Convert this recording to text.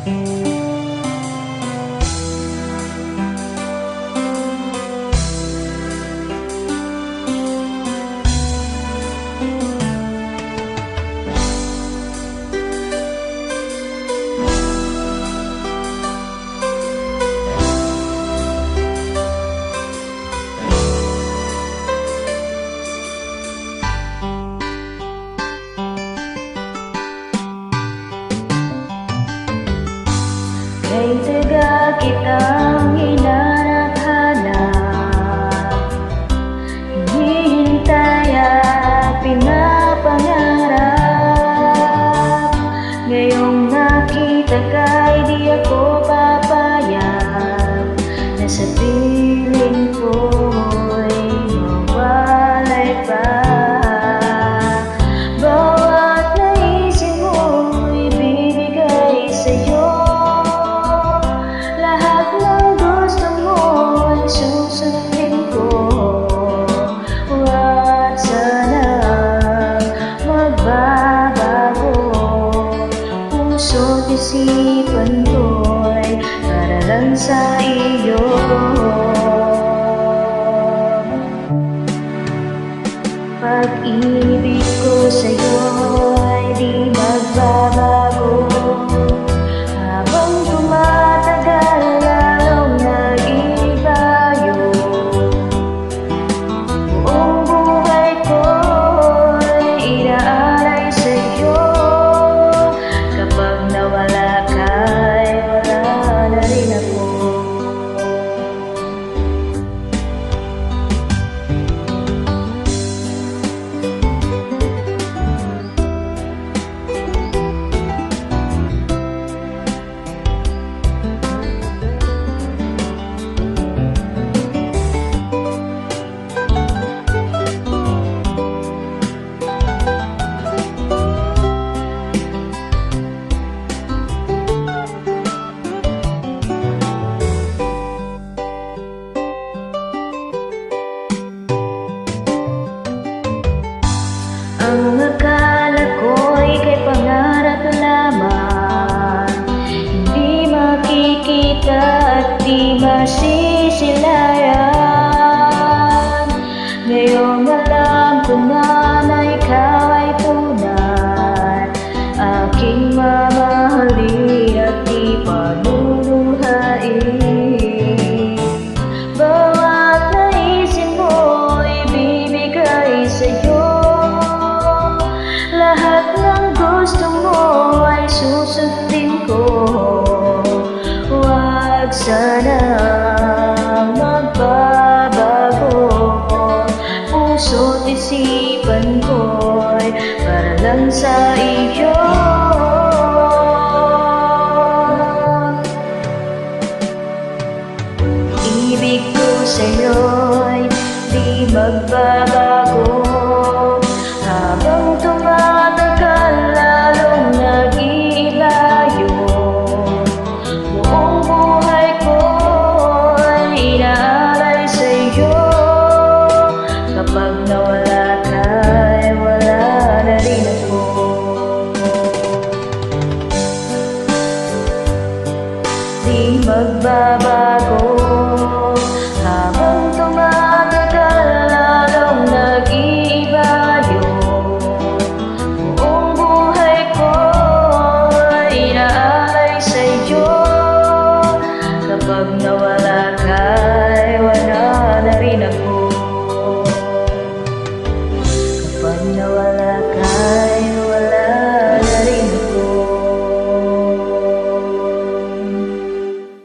Kay taga kitang hinanap-hanap, hinihintay at pinapangarap. Ngayong nakita ka'y di ako papayag na sa piling ko'y mawalay pa. Bawat naisip mo'y bibigay sa'yo. Susundin ko at sana magbabago. Puso't isipan ko'y para lang sa iyo. Pag-ibig ko sa'yo'y di magbabago. Habang tumatagal lalong nag-ibayo. Buong buhay ko'y inaalay sa'yo. Kapag nawala ka'y wala na rin ako. Ang akala ko'y kay pangarap lamang, hindi makikita at di masisilayan. Ngayong alam ko na ikaw ay tunay, aking mamahalin at di paluluhain. Bawat naisip mo'y bibigay sa'yo. Lahat ng gusto mo ay susundin ko. Huwag sana magbabago. Puso't isipan ko'y para lang sa iyo.